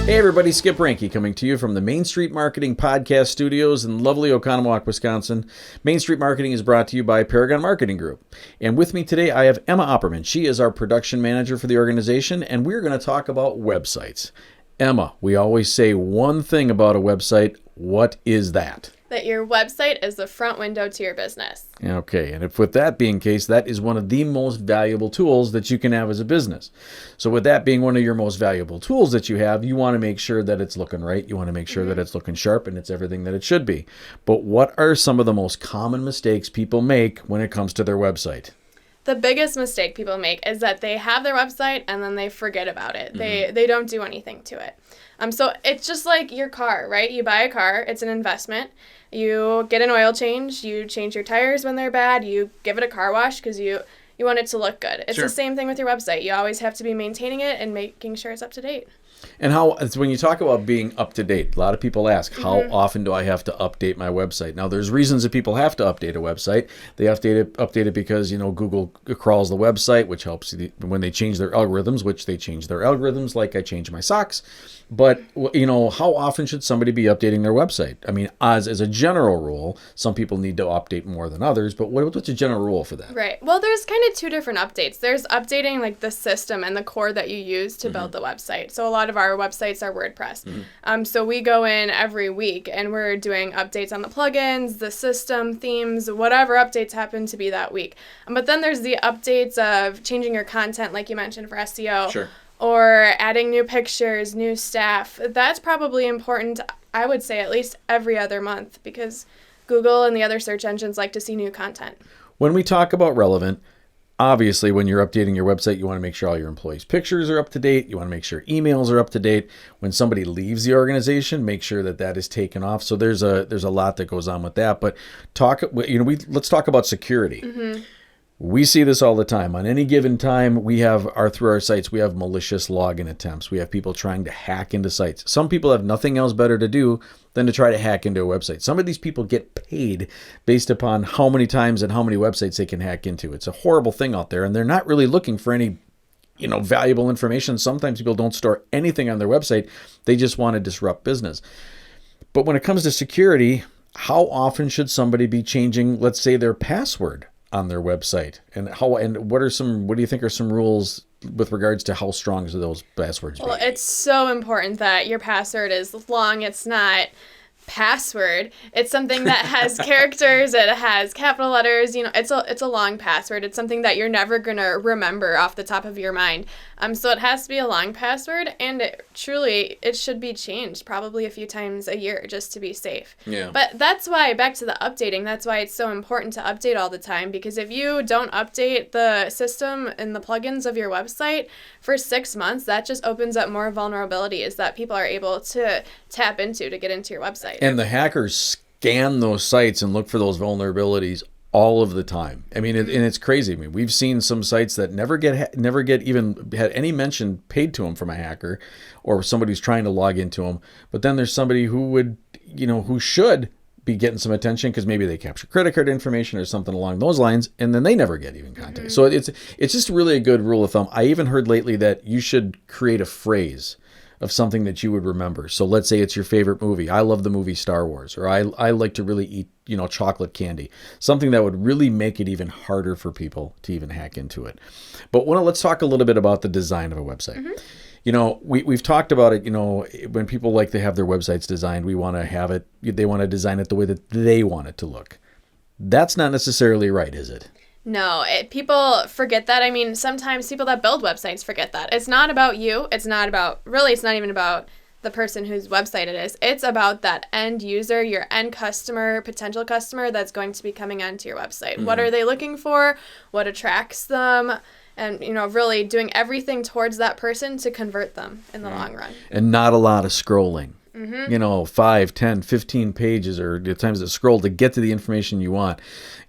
Hey everybody, Skip Ranke coming to you from the Main Street Marketing Podcast Studios in lovely Oconomowoc, Wisconsin. Main Street Marketing is brought to you by Paragon Marketing Group. And with me today, I have Emma Opperman. She is our production manager for the organization, and we're going to talk about websites. Emma, we always say one thing about a website. What is that? That your website is the front window to your business. Okay, and if with that being the case, that is one of the most valuable tools that you can have as a business. So with that being one of your most valuable tools that you have, you want to make sure that it's looking right. You want to make sure that it's looking sharp and it's everything that it should be. But what are some of the most common mistakes people make when it comes to their website? The biggest mistake people make is that they have their website and then they forget about it. They don't do anything to it. So it's just like your car, right? You buy a car, it's an investment. You get an oil change, you change your tires when they're bad, you give it a car wash because you want it to look good. It's the same thing with your website. You always have to be maintaining it and making sure it's up to date. And when you talk about being up to date, a lot of people ask, how often do I have to update my website? Now, there's reasons that people have to update a website. They update it because, Google crawls the website, which helps when they change their algorithms, which they change their algorithms, like I change my socks. But, how often should somebody be updating their website? I mean, as a general rule, some people need to update more than others, but what's a general rule for that? Right. Well, there's kind of two different updates. There's updating like the system and the core that you use to build the website. So a lot of our websites are WordPress. So we go in every week and we're doing updates on the plugins, the system, themes, whatever updates happen to be that week. But then there's the updates of changing your content, like you mentioned, for SEO. Sure. Or adding new pictures, new staff. That's probably important, I would say, at least every other month, because Google and the other search engines like to see new content. When we talk about relevant, obviously when you're updating your website, you want to make sure all your employees' pictures are up to date. You want to make sure emails are up to date. When somebody leaves the organization, make sure that is taken off. So there's a lot that goes on with that. But let's talk about security. We see this all the time. On any given time, through our sites, we have malicious login attempts. We have people trying to hack into sites. Some people have nothing else better to do than to try to hack into a website. Some of these people get paid based upon how many times and how many websites they can hack into. It's a horrible thing out there, and they're not really looking for any valuable information. Sometimes people don't store anything on their website. They just want to disrupt business. But when it comes to security, how often should somebody be changing, let's say, their password on their website, and what do you think are some rules with regards to how strong should those passwords be? Well, it's so important that your password is long. It's not password. It's something that has characters. It has capital letters. It's a long password. It's something that you're never gonna remember off the top of your mind. So it has to be a long password, and it should be changed probably a few times a year just to be safe. Yeah. But that's why, back to the updating, that's why it's so important to update all the time, because if you don't update the system and the plugins of your website for 6 months, that just opens up more vulnerabilities that people are able to tap into to get into your website. And the hackers scan those sites and look for those vulnerabilities all of the time. I mean, and it's crazy. I mean, we've seen some sites that never get even had any mention paid to them from a hacker or somebody who's trying to log into them. But then there's somebody who should be getting some attention because maybe they capture credit card information or something along those lines, and then they never get even contact. So it's just really a good rule of thumb. I even heard lately that you should create a phrase of something that you would remember. So let's say it's your favorite movie. I love the movie Star Wars, or I like to really eat, chocolate candy. Something that would really make it even harder for people to even hack into it. But let's talk a little bit about the design of a website. We've talked about it, when people like to have their websites designed, they want to design it the way that they want it to look. That's not necessarily right, is it? No, people forget that. I mean, sometimes people that build websites forget that. It's not about you. It's not even about the person whose website it is. It's about that end user, your end customer, potential customer that's going to be coming onto your website. What are they looking for? What attracts them? And, really doing everything towards that person to convert them in the long run. And not a lot of scrolling. 5, 10, 15 pages or the times that scroll to get to the information you want.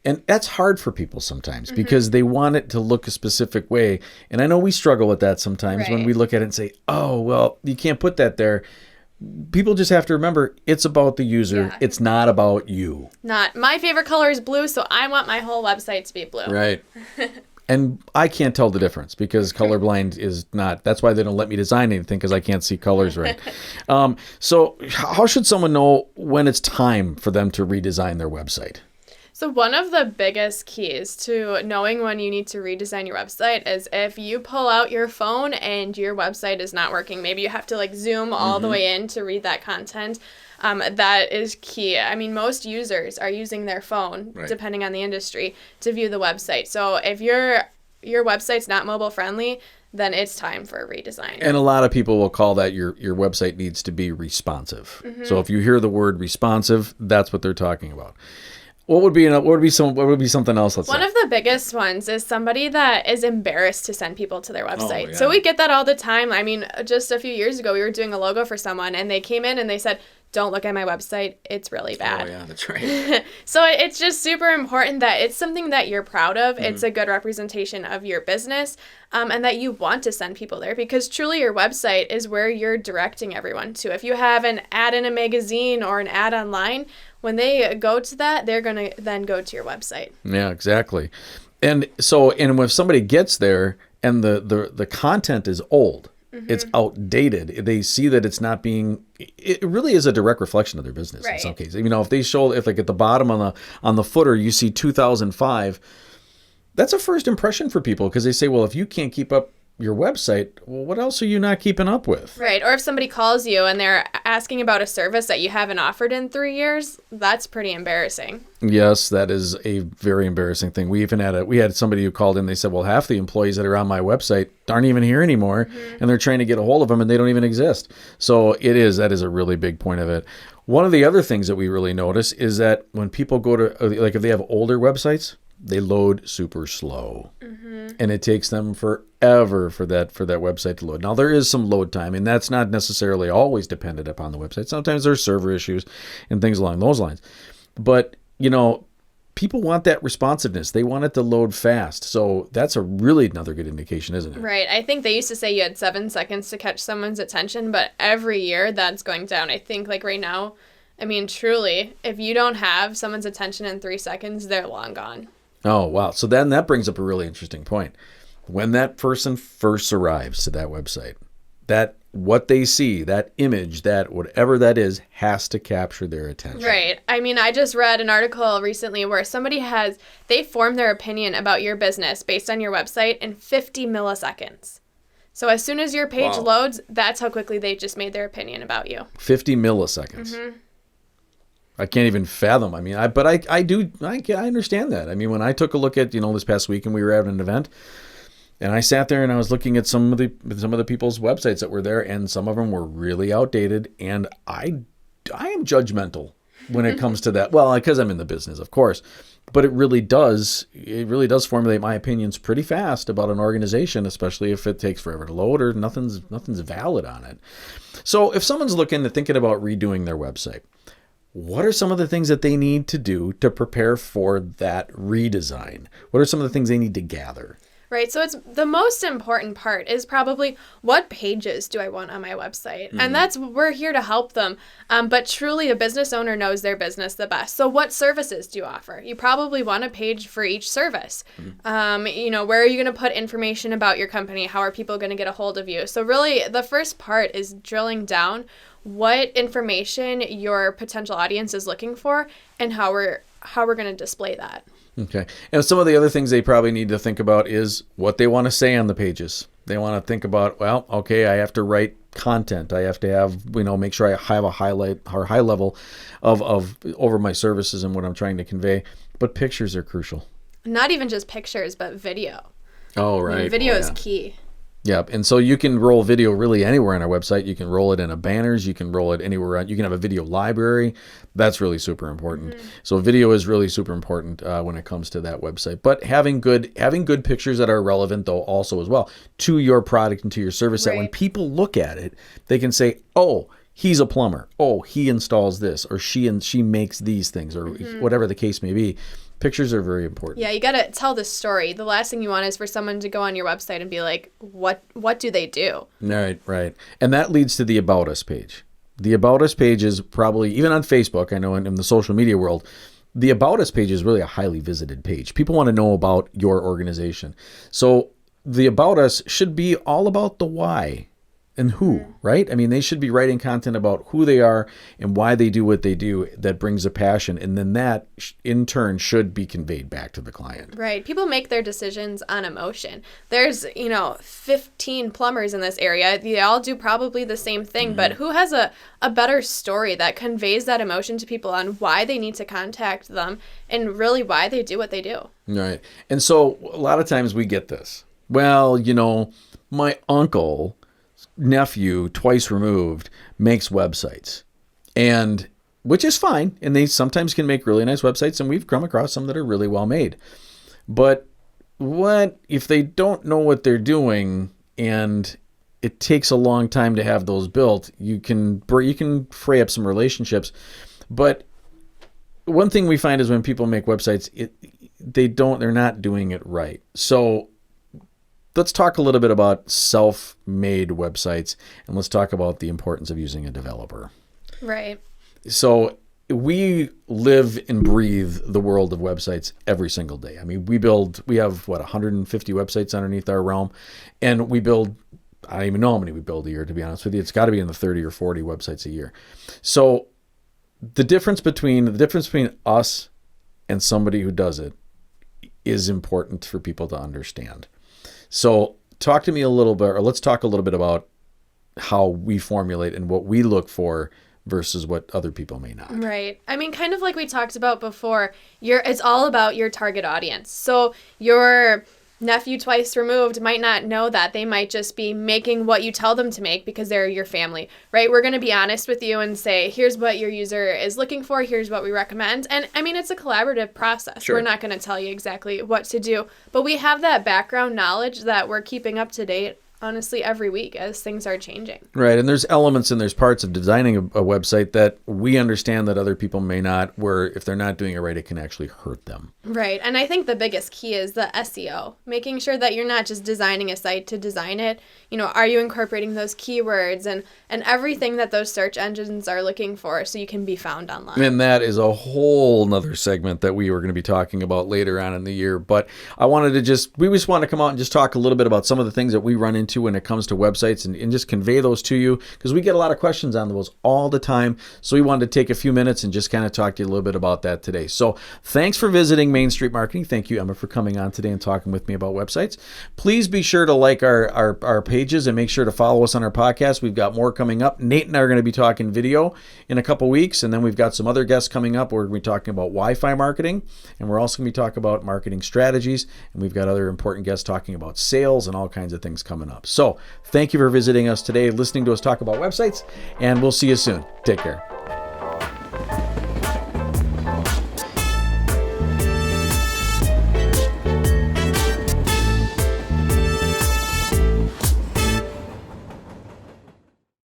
And that's hard for people sometimes because they want it to look a specific way. And I know we struggle with that sometimes when we look at it and say, oh, well, you can't put that there. People just have to remember it's about the user. Yeah. It's not about you. Not my favorite color is blue, so I want my whole website to be blue. Right. And I can't tell the difference because colorblind is not. That's why they don't let me design anything because I can't see colors right. So how should someone know when it's time for them to redesign their website? So one of the biggest keys to knowing when you need to redesign your website is if you pull out your phone and your website is not working. Maybe you have to like zoom all the way in to read that content. That is key. I mean, most users are using their phone, depending on the industry, to view the website. So if your website's not mobile friendly, then it's time for a redesign. And a lot of people will call that your website needs to be responsive. So if you hear the word responsive, that's what they're talking about. What would be something else? One of the biggest ones is somebody that is embarrassed to send people to their website. Oh, yeah. So we get that all the time. I mean, just a few years ago, we were doing a logo for someone, and they came in and they said, "Don't look at my website. It's really bad." Oh yeah, that's right. So it's just super important that it's something that you're proud of. It's a good representation of your business, and that you want to send people there because truly your website is where you're directing everyone to. If you have an ad in a magazine or an ad online, when they go to that, they're going to then go to your website. Yeah, exactly. And if somebody gets there and the content is old, it's outdated, they see that it's not being, it really is a direct reflection of their business in some cases. You know, if like at the bottom on the footer you see 2005, that's a first impression for people because they say, well, if you can't keep up your website, well, what else are you not keeping up with? Right. Or if somebody calls you and they're asking about a service that you haven't offered in 3 years, that's pretty embarrassing. Yes, that is a very embarrassing thing. We had somebody who called in. They said, well, half the employees that are on my website aren't even here anymore, and they're trying to get a hold of them, and they don't even exist. So that is a really big point of it. One of the other things that we really notice is that when people go to, like if they have older websites, they load super slow, and it takes them forever for that website to load. Now there is some load time, and that's not necessarily always dependent upon the website. Sometimes there's server issues and things along those lines. But you know, people want that responsiveness. They want it to load fast. So that's another good indication, isn't it? Right. I think they used to say you had 7 seconds to catch someone's attention, but every year that's going down. I think like right now, I mean, truly, if you don't have someone's attention in 3 seconds, they're long gone. Oh, wow. So then that brings up a really interesting point. When that person first arrives to that website, that what they see, that image, that whatever that is, has to capture their attention. Right. I mean, I just read an article recently where they formed their opinion about your business based on your website in 50 milliseconds. So as soon as your page loads, that's how quickly they just made their opinion about you. 50 milliseconds. I can't even fathom. I mean, I understand that. I mean, when I took a look at, this past weekend, we were at an event, and I sat there and I was looking at some of the people's websites that were there, and some of them were really outdated, and I am judgmental when it comes to that. Well, because I'm in the business, of course, but it really does formulate my opinions pretty fast about an organization, especially if it takes forever to load or nothing's valid on it. So if someone's thinking about redoing their website, what are some of the things that they need to do to prepare for that redesign? What are some of the things they need to gather? Right. So it's the most important part is probably what pages do I want on my website? And we're here to help them. But truly a business owner knows their business the best. So what services do you offer? You probably want a page for each service. Where are you going to put information about your company? How are people going to get a hold of you? So really the first part is drilling down what information your potential audience is looking for and how we're going to display that. Okay. And some of the other things they probably need to think about is what they want to say on the pages. They want to think about, well, okay, I have to write content. I have to have, make sure I have a high level of over my services and what I'm trying to convey. But pictures are crucial. Not even just pictures, but video. Oh, right. I mean, video is key. Yeah, and so you can roll video really anywhere on our website. You can roll it in a banners. You can roll it anywhere. You can have a video library. That's really super important. So video is really super important when it comes to that website. But having good pictures that are relevant, though, also as well, to your product and to your service, that when people look at it, they can say, oh, he's a plumber. Oh, he installs this, or she makes these things, or whatever the case may be. Pictures are very important. Yeah, you got to tell the story. The last thing you want is for someone to go on your website and be like, what do they do? Right. And that leads to the About Us page. The About Us page is probably, even on Facebook, I know in the social media world, the About Us page is really a highly visited page. People want to know about your organization. So the About Us should be all about the why and who, right? I mean, they should be writing content about who they are and why they do what they do that brings a passion. And then that in turn should be conveyed back to the client. Right. People make their decisions on emotion. There's, 15 plumbers in this area. They all do probably the same thing, but who has a better story that conveys that emotion to people on why they need to contact them and really why they do what they do? Right. And so a lot of times we get this. Well, my uncle, nephew, twice removed, makes websites, and which is fine, and they sometimes can make really nice websites, and we've come across some that are really well made. But what if they don't know what they're doing and it takes a long time to have those built? You can fray up some relationships, but one thing we find is when people make websites, they're not doing it right. So let's talk a little bit about self-made websites, and let's talk about the importance of using a developer. Right. So we live and breathe the world of websites every single day. I mean, we have 150 websites underneath our realm, and we build, I don't even know how many we build a year, to be honest with you. It's got to be in the 30 or 40 websites a year. So the difference between us and somebody who does it is important for people to understand. So talk to me a little bit, or let's talk a little bit about how we formulate and what we look for versus what other people may not. Right. I mean, kind of like we talked about before, it's all about your target audience. So your nephew twice removed might not know that. They might just be making what you tell them to make because they're your family, right? We're going to be honest with you and say, here's what your user is looking for. Here's what we recommend. And I mean, it's a collaborative process. Sure. We're not going to tell you exactly what to do, but we have that background knowledge that we're keeping up to date, honestly, every week as things are changing. Right. And there's elements and there's parts of designing a website that we understand that other people may not, where if they're not doing it right, it can actually hurt them. Right. And I think the biggest key is the SEO, making sure that you're not just designing a site to design it. Are you incorporating those keywords and everything that those search engines are looking for so you can be found online? And that is a whole nother segment that we were going to be talking about later on in the year. But we just want to come out and just talk a little bit about some of the things that we run into when it comes to websites and just convey those to you, because we get a lot of questions on those all the time. So we wanted to take a few minutes and just kind of talk to you a little bit about that today. So thanks for visiting Main Street Marketing. Thank you, Emma, for coming on today and talking with me about websites. Please be sure to like our pages and make sure to follow us on our podcast. We've got more coming up. Nate and I are going to be talking video in a couple weeks, and then we've got some other guests coming up. We're going to be talking about Wi-Fi marketing, and we're also going to be talking about marketing strategies, and we've got other important guests talking about sales and all kinds of things coming up. So thank you for visiting us today, listening to us talk about websites, and we'll see you soon. Take care.